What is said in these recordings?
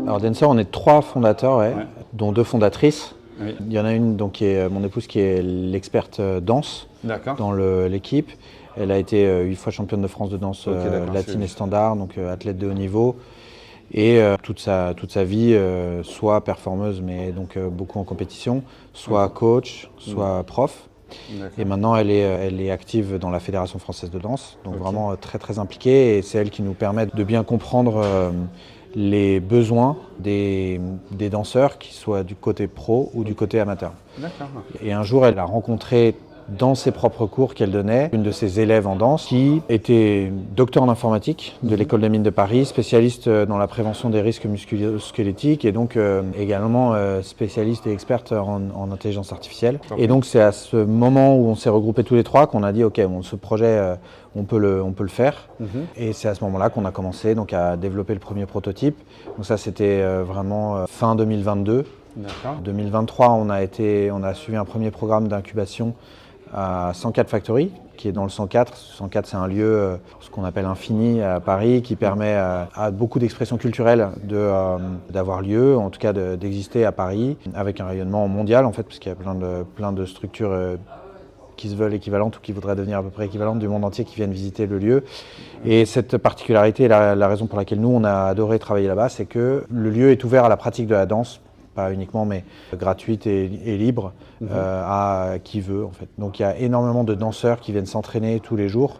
Alors Dancer, on est 3 fondateurs, ouais, dont 2 fondatrices. Oui. Il y en a une donc, qui est mon épouse qui est l'experte danse dans l'équipe. Elle a été 8 fois championne de France de danse latine et standard, donc athlète de haut niveau. Et toute sa vie, soit performeuse, mais donc beaucoup en compétition, soit coach, soit prof. Et maintenant, elle est active dans la Fédération française de danse, donc vraiment très très impliquée. Et c'est elle qui nous permet de bien comprendre les besoins des danseurs, qu'ils soient du côté pro ou du côté amateur. Et un jour, elle a rencontré dans ses propres cours qu'elle donnait, une de ses élèves en danse qui était docteur en informatique de l'école des mines de Paris, spécialiste dans la prévention des risques musculo-squelettiques et donc également spécialiste et experte en intelligence artificielle. Et donc c'est à ce moment où on s'est regroupés tous les 3 qu'on a dit ok, bon, ce projet on peut le faire. Et c'est à ce moment-là qu'on a commencé donc, à développer le premier prototype. Donc ça c'était vraiment fin 2022. 2023 on a suivi un premier programme d'incubation à 104 Factory, qui est dans le 104. 104, c'est un lieu, ce qu'on appelle infini à Paris, qui permet à beaucoup d'expressions culturelles d'avoir lieu, en tout cas d'exister à Paris, avec un rayonnement mondial en fait, parce qu'il y a plein de structures qui se veulent équivalentes ou qui voudraient devenir à peu près équivalentes du monde entier qui viennent visiter le lieu. Et cette particularité, la raison pour laquelle nous, on a adoré travailler là-bas, c'est que le lieu est ouvert à la pratique de la danse, pas uniquement, mais gratuite et libre à qui veut en fait. Donc il y a énormément de danseurs qui viennent s'entraîner tous les jours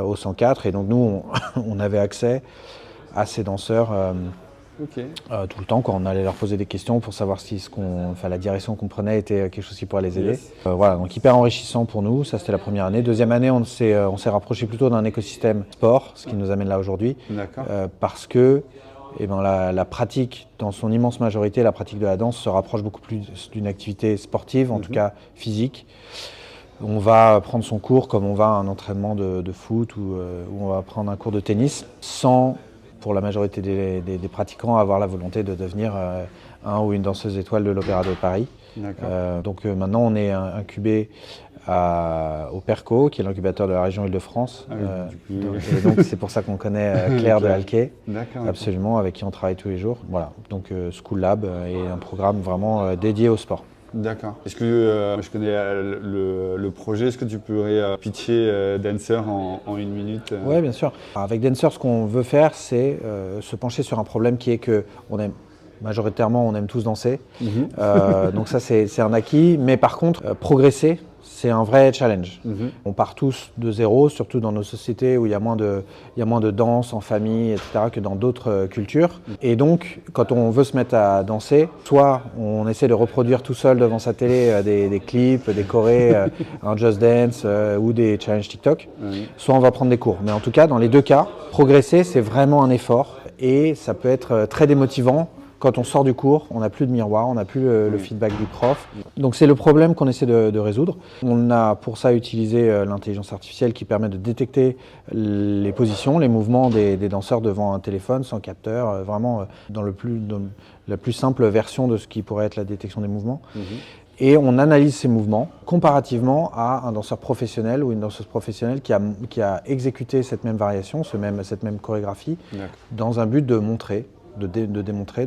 au 104 et donc nous on avait accès à ces danseurs tout le temps quand on allait leur poser des questions pour savoir si la direction qu'on prenait était quelque chose qui pourrait les aider. Voilà, donc hyper enrichissant pour nous, ça c'était la première année. Deuxième année, on s'est rapproché plutôt d'un écosystème sport, ce qui nous amène là aujourd'hui, parce que la pratique, dans son immense majorité, la pratique de la danse se rapproche beaucoup plus d'une activité sportive, en tout cas physique. On va prendre son cours comme on va à un entraînement de foot ou on va prendre un cours de tennis sans, pour la majorité des pratiquants, avoir la volonté de devenir un ou une danseuse étoile de l'Opéra de Paris. Donc maintenant, on est incubé au PERCO, qui est l'incubateur de la région Île-de-France. Et donc c'est pour ça qu'on connaît Claire de Halquet, absolument, avec qui on travaille tous les jours. Voilà, donc School Lab est un programme vraiment dédié au sport. D'accord. Est-ce que je connais le projet, est-ce que tu pourrais pitcher Dancer en 1 minute Oui, bien sûr. Avec Dancer, ce qu'on veut faire, c'est se pencher sur un problème qui est que majoritairement, on aime tous danser. Donc ça, c'est un acquis. Mais par contre, progresser, c'est un vrai challenge. On part tous de zéro, surtout dans nos sociétés où il y a moins de danse en famille, etc., que dans d'autres cultures. Et donc, quand on veut se mettre à danser, soit on essaie de reproduire tout seul devant sa télé des clips, des chorés, un Just Dance ou des challenges TikTok, soit on va prendre des cours. Mais en tout cas, dans les 2 cas, progresser, c'est vraiment un effort et ça peut être très démotivant. Quand on sort du cours, on n'a plus de miroir, on n'a plus le feedback du prof. Donc c'est le problème qu'on essaie de résoudre. On a pour ça utilisé l'intelligence artificielle qui permet de détecter les positions, les mouvements des danseurs devant un téléphone sans capteur, vraiment dans la plus simple version de ce qui pourrait être la détection des mouvements. Et on analyse ces mouvements comparativement à un danseur professionnel ou une danseuse professionnelle qui a exécuté cette même variation, cette même chorégraphie, dans un but de montrer, de démontrer,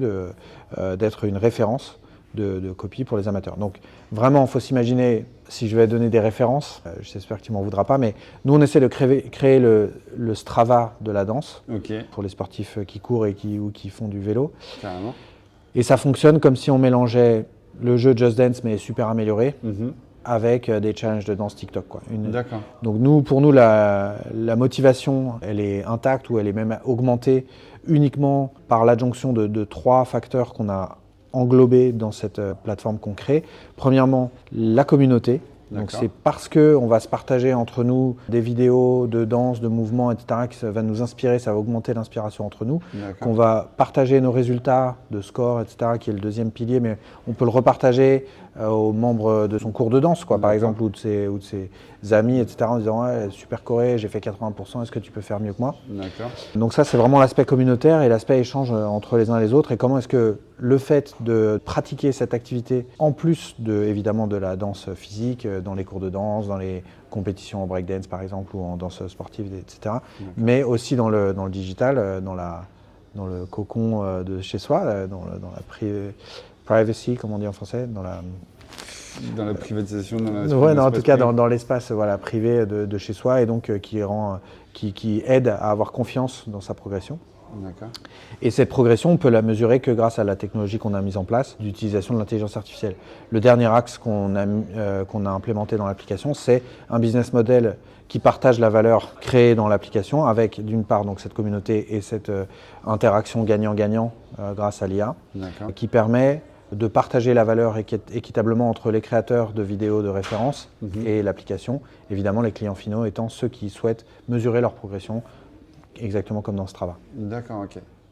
d'être une référence de copie pour les amateurs. Donc vraiment, il faut s'imaginer, si je vais donner des références, j'espère que tu m'en voudras pas, mais nous on essaie de créer le Strava de la danse pour les sportifs qui courent ou qui font du vélo. Carrément. Et ça fonctionne comme si on mélangeait le jeu Just Dance mais super amélioré avec des challenges de danse TikTok, quoi. Donc pour nous, la motivation, elle est intacte ou elle est même augmentée uniquement par l'adjonction de 3 facteurs qu'on a englobés dans cette plateforme qu'on crée. Premièrement, la communauté. Donc c'est parce qu'on va se partager entre nous des vidéos de danse, de mouvements, etc. qui va nous inspirer, ça va augmenter l'inspiration entre nous, qu'on va partager nos résultats de score, etc., qui est le deuxième pilier, mais on peut le repartager aux membres de son cours de danse, quoi, par exemple, ou de ses amis, etc., en disant ouais, super choré, j'ai fait 80%, est-ce que tu peux faire mieux que moi? Donc ça, c'est vraiment l'aspect communautaire et l'aspect échange entre les uns et les autres, et comment est-ce que le fait de pratiquer cette activité, en plus évidemment de la danse physique, dans les cours de danse, dans les compétitions en breakdance par exemple, ou en danse sportive, etc., mais aussi dans le digital, dans dans le cocon de chez soi, dans la privacy, comme on dit en français, dans la privatisation, ouais, en tout cas dans l'espace privé de chez soi, et donc qui aide à avoir confiance dans sa progression. Et cette progression, on peut la mesurer que grâce à la technologie qu'on a mise en place d'utilisation de l'intelligence artificielle. Le dernier axe qu'on a implémenté dans l'application, c'est un business model qui partage la valeur créée dans l'application avec d'une part donc cette communauté et cette interaction gagnant-gagnant grâce à l'IA, qui permet de partager la valeur équitablement entre les créateurs de vidéos de référence et l'application, évidemment les clients finaux étant ceux qui souhaitent mesurer leur progression, exactement comme dans Strava. D'accord,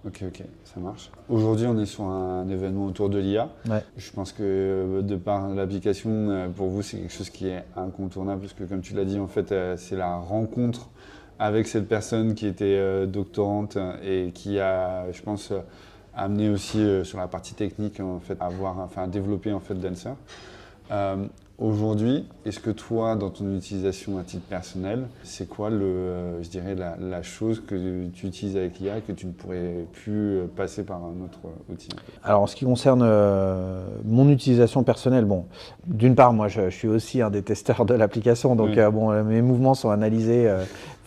ok, ça marche. Aujourd'hui, on est sur un événement autour de l'IA. Ouais. Je pense que de par l'application, pour vous, c'est quelque chose qui est incontournable, parce que comme tu l'as dit, en fait, c'est la rencontre avec cette personne qui était doctorante et qui a, je pense, amené aussi sur la partie technique, en fait, à développer en fait Dancer. Aujourd'hui, est-ce que toi, dans ton utilisation à titre personnel, c'est quoi je dirais la chose que tu utilises avec l'IA et que tu ne pourrais plus passer par un autre outil? Alors en ce qui concerne mon utilisation personnelle, bon, d'une part, moi je suis aussi un des testeurs de l'application, donc mes mouvements sont analysés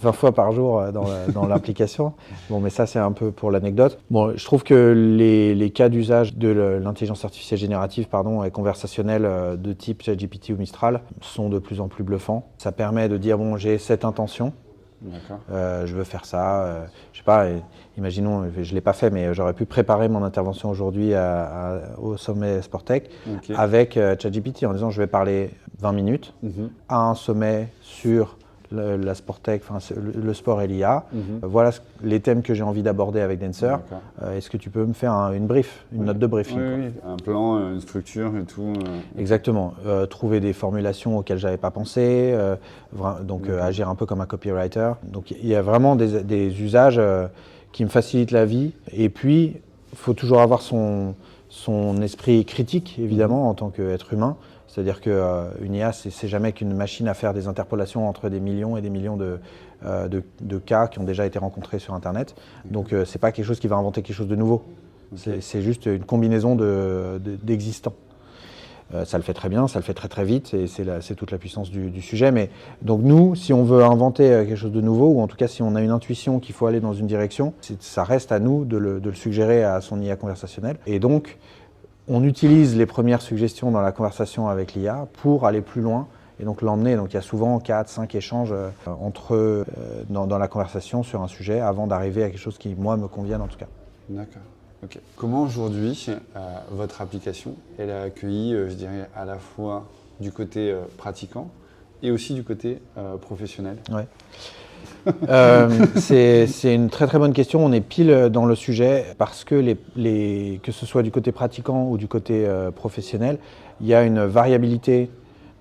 20 fois par jour dans l'application. Bon, mais ça c'est un peu pour l'anecdote. Bon, je trouve que les cas d'usage de l'intelligence artificielle générative et conversationnelle de type ChatGPT ou Mistral sont de plus en plus bluffants. Ça permet de dire bon, j'ai cette intention, je veux faire ça, je sais pas, imaginons, je ne l'ai pas fait, mais j'aurais pu préparer mon intervention aujourd'hui au sommet Sportec avec ChatGPT en disant je vais parler 20 minutes à un sommet sur la Sportec, le sport et l'IA. Voilà les thèmes que j'ai envie d'aborder avec Dancer. Est-ce que tu peux me faire une note de briefing? Oui, un plan, une structure et tout. Exactement. Trouver des formulations auxquelles je n'avais pas pensé, agir un peu comme un copywriter. Donc il y a vraiment des usages qui me facilitent la vie. Et puis, il faut toujours avoir son esprit critique, évidemment, en tant qu'être humain. C'est-à-dire qu'une IA, c'est jamais qu'une machine à faire des interpolations entre des millions et des millions de cas qui ont déjà été rencontrés sur Internet. Donc, ce n'est pas quelque chose qui va inventer quelque chose de nouveau. C'est juste une combinaison d'existants. Ça le fait très bien, ça le fait très très vite, et c'est toute la puissance du sujet. Mais donc nous, si on veut inventer quelque chose de nouveau, ou en tout cas si on a une intuition qu'il faut aller dans une direction, ça reste à nous de le suggérer à son IA conversationnelle. Et donc, on utilise les premières suggestions dans la conversation avec l'IA pour aller plus loin et donc l'emmener. Donc il y a souvent 4-5 échanges entre eux dans la conversation sur un sujet avant d'arriver à quelque chose qui, moi, me convienne en tout cas. D'accord. Ok. Comment aujourd'hui votre application, elle a accueilli, je dirais, à la fois du côté pratiquant et aussi du côté professionnel? Ouais. C'est une très très bonne question. On est pile dans le sujet parce que que ce soit du côté pratiquant ou du côté professionnel, il y a une variabilité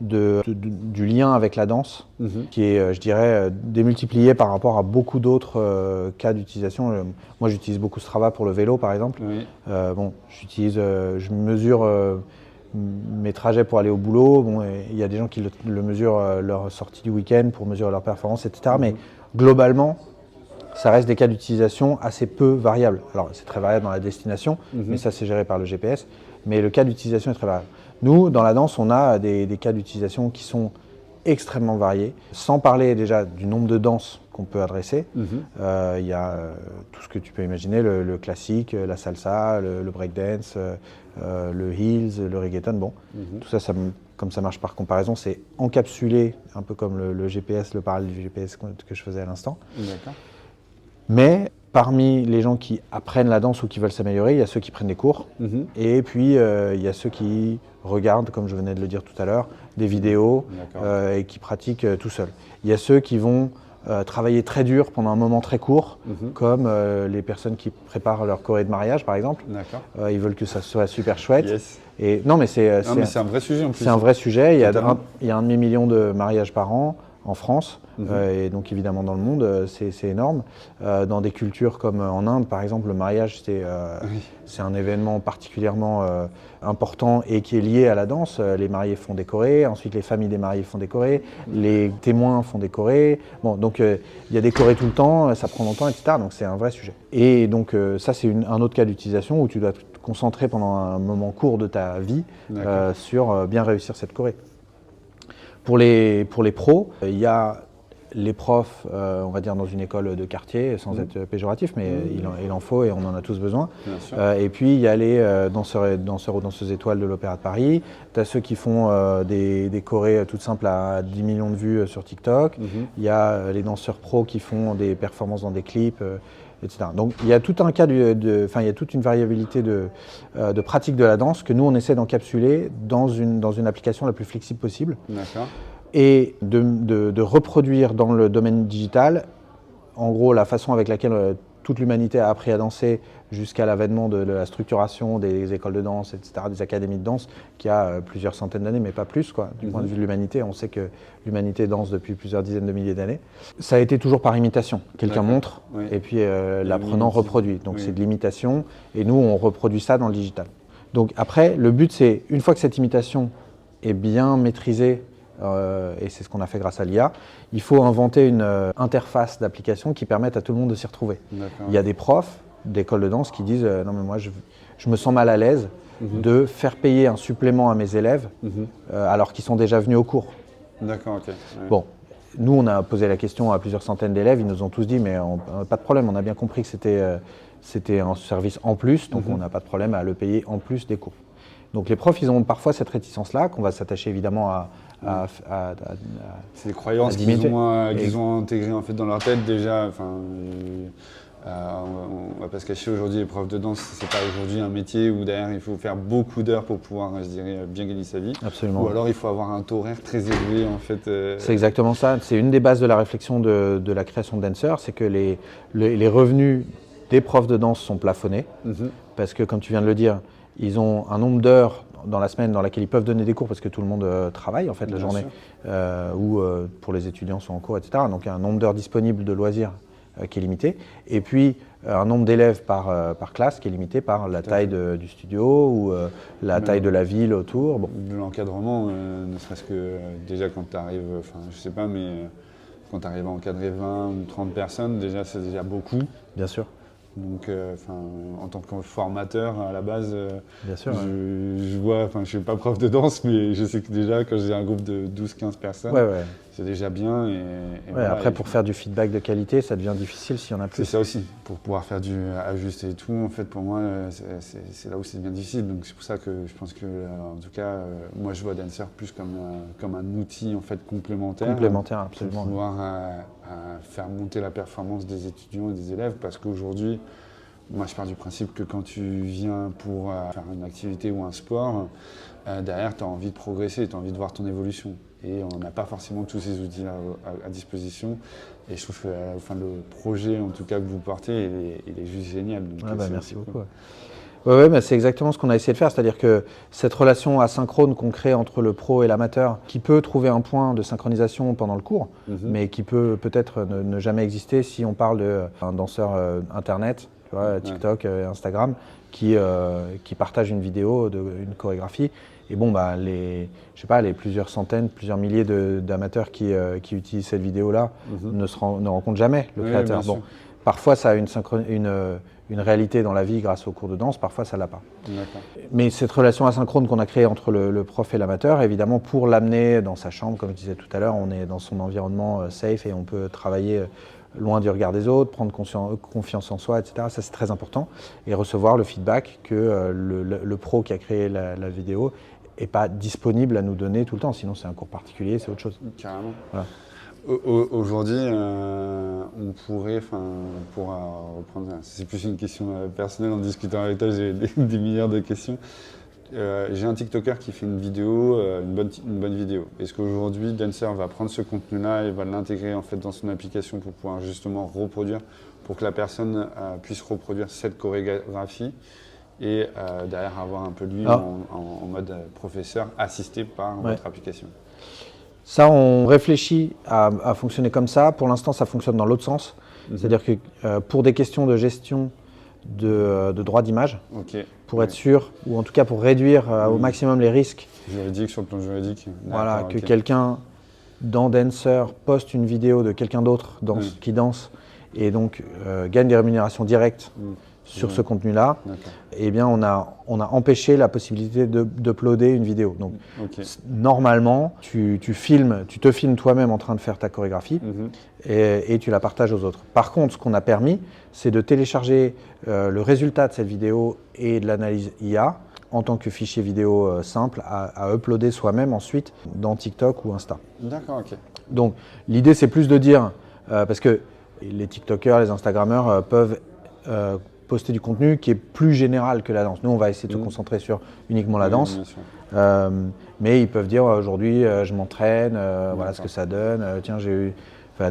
du lien avec la danse qui est, je dirais, démultipliée par rapport à beaucoup d'autres cas d'utilisation. Moi, j'utilise beaucoup Strava pour le vélo, par exemple. Je mesure mes trajets pour aller au boulot. Il y a des gens qui le mesurent leur sortie du week-end pour mesurer leur performance, etc. Mais globalement, ça reste des cas d'utilisation assez peu variables. Alors, c'est très variable dans la destination, mais ça, c'est géré par le GPS. Mais le cas d'utilisation est très variable. Nous, dans la danse, on a des cas d'utilisation qui sont extrêmement variés, sans parler déjà du nombre de danses qu'on peut adresser. Il y a tout ce que tu peux imaginer, le classique, la salsa, le breakdance, le heels, le reggaeton. Tout ça, comme ça marche par comparaison, c'est encapsulé, un peu comme le GPS, le parallèle du GPS que je faisais à l'instant. Mais parmi les gens qui apprennent la danse ou qui veulent s'améliorer, il y a ceux qui prennent des cours. Et puis, il y a ceux qui regardent, comme je venais de le dire tout à l'heure, des vidéos et qui pratiquent tout seuls. Il y a ceux qui vont travailler très dur pendant un moment très court, comme les personnes qui préparent leur choré de mariage, par exemple. Ils veulent que ça soit super chouette. Et, non, mais c'est un vrai sujet en plus. C'est un vrai sujet. Il y a un demi-million de mariages par an. en France, et donc évidemment dans le monde, c'est énorme. Dans des cultures comme en Inde, par exemple, le mariage, c'est un événement particulièrement important et qui est lié à la danse. Les mariés font décorer, ensuite les familles des mariés font décorer, les témoins font décorer. Bon, donc il y a décoré tout le temps, ça prend longtemps, etc. Donc c'est un vrai sujet. Et donc ça, c'est un autre cas d'utilisation où tu dois te concentrer pendant un moment court de ta vie sur bien réussir cette choré. Pour les pros, il y a les profs, on va dire dans une école de quartier, sans être péjoratif, mais il en faut et on en a tous besoin. Et puis il y a les danseurs ou danseuses étoiles de l'Opéra de Paris. Tu as ceux qui font des chorés toutes simples à 10 millions de vues sur TikTok. Il y a les danseurs pros qui font des performances dans des clips, etc. Donc il y a tout un cas il y a toute une variabilité de pratiques de la danse que nous on essaie d'encapsuler dans une application la plus flexible possible. D'accord. Et de reproduire dans le domaine digital, en gros, la façon avec laquelle toute l'humanité a appris à danser jusqu'à l'avènement de la structuration des écoles de danse, etc., des académies de danse, qui a plusieurs centaines d'années, mais pas plus, quoi. Du point de vue de l'humanité, on sait que l'humanité danse depuis plusieurs dizaines de milliers d'années. Ça a été toujours par imitation. Quelqu'un montre, et puis l'apprenant reproduit. Donc c'est de l'imitation, et nous, on reproduit ça dans le digital. Donc après, le but, c'est, une fois que cette imitation est bien maîtrisée, et c'est ce qu'on a fait grâce à l'IA, il faut inventer une interface d'application qui permette à tout le monde de s'y retrouver. Il y a des profs d'écoles de danse qui disent non mais moi je me sens mal à l'aise de faire payer un supplément à mes élèves alors qu'ils sont déjà venus au cours. D'accord, ok. Bon, nous on a posé la question à plusieurs centaines d'élèves, ils nous ont tous dit mais pas de problème, on a bien compris que c'était un service en plus, donc on n'a pas de problème à le payer en plus des cours. Donc les profs, ils ont parfois cette réticence-là, qu'on va s'attacher évidemment à c'est des croyances qu'ils ont intégrées en fait dans leur tête déjà. On va pas se cacher aujourd'hui, les profs de danse, c'est pas aujourd'hui un métier où derrière il faut faire beaucoup d'heures pour pouvoir, je dirais, bien gagner sa vie. Absolument. Ou alors il faut avoir un taux horaire très élevé en fait. C'est exactement ça. C'est une des bases de la réflexion de la création de Dancer, c'est que les revenus des profs de danse sont plafonnés, parce que comme tu viens de le dire, ils ont un nombre d'heures dans la semaine dans laquelle ils peuvent donner des cours parce que tout le monde travaille en fait la journée, ou pour les étudiants sont en cours, etc. Donc il y a un nombre d'heures disponibles de loisirs qui est limité, et puis un nombre d'élèves par classe qui est limité par la taille du studio ou la taille de la ville autour. Bon. De l'encadrement, ne serait-ce que déjà quand tu arrives, je sais pas, mais quand tu arrives à encadrer 20 ou 30 personnes, déjà c'est déjà beaucoup. Bien sûr. Donc, en tant que formateur, à la base, bien sûr, je vois, je ne suis pas prof de danse, mais je sais que déjà, quand j'ai un groupe de 12-15 personnes, c'est déjà bien. Voilà, après, pour faire du feedback de qualité, ça devient difficile s'il y en a plus. C'est ça aussi, pour pouvoir faire du ajuster et tout, en fait, pour moi, c'est là où c'est bien difficile. Donc, c'est pour ça que je pense que, en tout cas, moi, je vois Dancer plus comme un outil, en fait, complémentaire. Complémentaire, absolument. Pour pouvoir faire monter la performance des étudiants et des élèves, parce qu'aujourd'hui, moi je pars du principe que quand tu viens pour faire une activité ou un sport, derrière tu as envie de progresser, tu as envie de voir ton évolution. Et on n'a pas forcément tous ces outils à disposition. Et je trouve que le projet en tout cas que vous portez, il est juste génial. Donc, merci beaucoup. Oui, mais c'est exactement ce qu'on a essayé de faire, c'est-à-dire que cette relation asynchrone qu'on crée entre le pro et l'amateur, qui peut trouver un point de synchronisation pendant le cours, mais qui peut peut-être ne jamais exister si on parle d'un danseur internet, tu vois, TikTok, Instagram, qui partage une vidéo, une chorégraphie. Et bon, les plusieurs centaines, plusieurs milliers d'amateurs qui utilisent cette vidéo-là ne rencontrent jamais le créateur. Bon, parfois, ça a une réalité dans la vie grâce aux cours de danse, parfois ça ne l'a pas. Mais cette relation asynchrone qu'on a créée entre le prof et l'amateur, évidemment, pour l'amener dans sa chambre, comme je disais tout à l'heure, on est dans son environnement safe et on peut travailler loin du regard des autres, prendre confiance en soi, etc. Ça, c'est très important. Et recevoir le feedback que le pro qui a créé la vidéo n'est pas disponible à nous donner tout le temps. Sinon, c'est un cours particulier, c'est autre chose. Carrément. Voilà. Aujourd'hui, on pourrait reprendre, c'est plus une question personnelle, en discutant avec toi, j'ai des milliards de questions. J'ai un TikToker qui fait une vidéo, une bonne vidéo. Est-ce qu'aujourd'hui, Dancer va prendre ce contenu-là et va l'intégrer en fait dans son application pour pouvoir justement reproduire, pour que la personne puisse reproduire cette chorégraphie et derrière avoir un peu de lui en mode professeur assisté par votre application? Ça, on réfléchit à fonctionner comme ça. Pour l'instant, ça fonctionne dans l'autre sens. C'est-à-dire que pour des questions de gestion de droits d'image, pour être sûr, ou en tout cas pour réduire au maximum les risques. Juridique, sur le plan juridique. Voilà, que quelqu'un dans Dancer poste une vidéo de quelqu'un d'autre qui danse et donc gagne des rémunérations directes sur ce contenu-là, eh bien on a empêché la possibilité d'uploader une vidéo. Donc normalement, tu te filmes toi-même en train de faire ta chorégraphie et tu la partages aux autres. Par contre, ce qu'on a permis, c'est de télécharger le résultat de cette vidéo et de l'analyse IA en tant que fichier vidéo simple à uploader soi-même ensuite dans TikTok ou Insta. D'accord, ok. Donc l'idée c'est plus de dire, parce que les TikTokers, les Instagrammeurs peuvent poster du contenu qui est plus général que la danse. Nous on va essayer de se concentrer sur uniquement la danse, mais ils peuvent dire aujourd'hui je m'entraîne, voilà ce que ça donne, tiens j'ai eu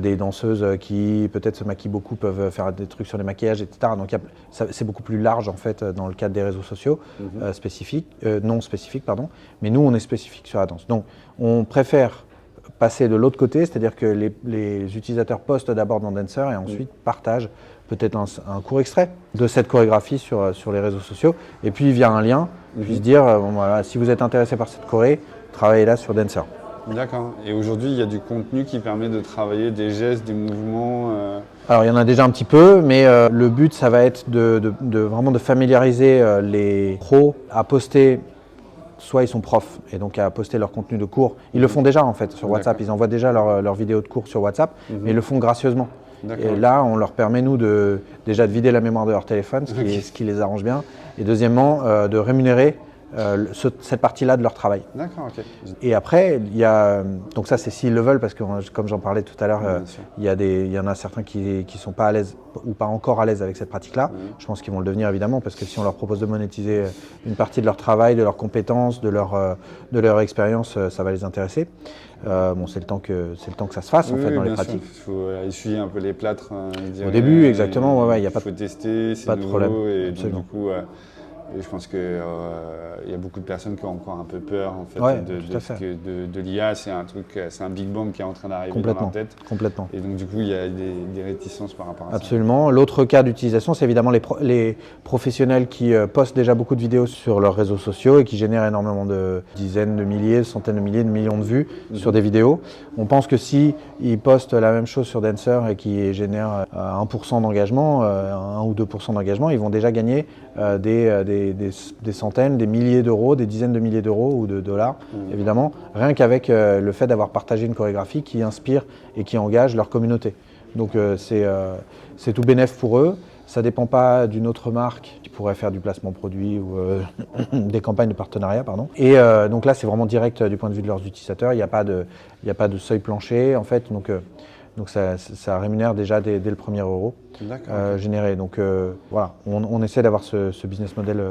des danseuses qui peut-être se maquillent beaucoup peuvent faire des trucs sur les maquillages, etc. Donc c'est beaucoup plus large en fait dans le cadre des réseaux sociaux non spécifiques, pardon. Mais nous on est spécifique sur la danse. Donc on préfère passer de l'autre côté, c'est-à-dire que les utilisateurs postent d'abord dans Dancer et ensuite partagent peut-être un court extrait de cette chorégraphie sur les réseaux sociaux. Et puis via un lien, puisse dire bon, voilà, si vous êtes intéressé par cette choré, travaillez là sur Dancer. D'accord. Et aujourd'hui, il y a du contenu qui permet de travailler des gestes, des mouvements Alors, il y en a déjà un petit peu, mais le but, ça va être vraiment de familiariser les pros à poster, soit ils sont profs, et donc à poster leur contenu de cours. Ils le font déjà, en fait, sur WhatsApp. Ils envoient déjà leurs vidéos de cours sur WhatsApp, mais ils le font gracieusement. Et là, on leur permet, nous, déjà de vider la mémoire de leur téléphone, ce qui les arrange bien, et deuxièmement, de rémunérer cette partie-là de leur travail. D'accord, ok. Et après, il y a, donc ça c'est s'ils le veulent, parce que comme j'en parlais tout à l'heure, il y en a certains qui ne sont pas à l'aise ou pas encore à l'aise avec cette pratique-là. Je pense qu'ils vont le devenir évidemment, parce que si on leur propose de monétiser une partie de leur travail, de leurs compétences, de leur expérience, ça va les intéresser. Bon, c'est le temps que ça se fasse en fait dans les pratiques. Il faut essuyer un peu les plâtres. Au début, exactement, il faut tester, c'est pas de problème. Et donc, du coup, et je pense qu'il y a beaucoup de personnes qui ont encore un peu peur en fait, de l'IA. C'est un truc, c'est un Big Bang qui est en train d'arriver dans leur tête. Complètement. Et donc du coup, il y a des réticences par rapport à ça. Absolument. L'autre cas d'utilisation, c'est évidemment les professionnels qui postent déjà beaucoup de vidéos sur leurs réseaux sociaux et qui génèrent énormément de dizaines de milliers, centaines de milliers, de millions de vues sur des vidéos. On pense que si ils postent la même chose sur Dancer et qui génèrent 1% d'engagement, 1 ou 2% d'engagement, ils vont déjà gagner des centaines, des milliers d'euros, des dizaines de milliers d'euros ou de dollars, évidemment, rien qu'avec le fait d'avoir partagé une chorégraphie qui inspire et qui engage leur communauté. Donc c'est tout bénef pour eux. Ça ne dépend pas d'une autre marque qui pourrait faire du placement produit ou des campagnes de partenariat, pardon. Et donc là, c'est vraiment direct du point de vue de leurs utilisateurs. Il n'y a pas de seuil plancher, en fait. Donc ça rémunère déjà dès le premier euro généré. Donc voilà, on essaie d'avoir ce business model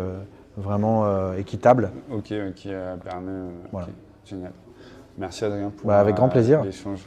vraiment équitable. Ok, qui permet. Voilà. Génial. Merci Adrien pour avec grand plaisir. L'échange.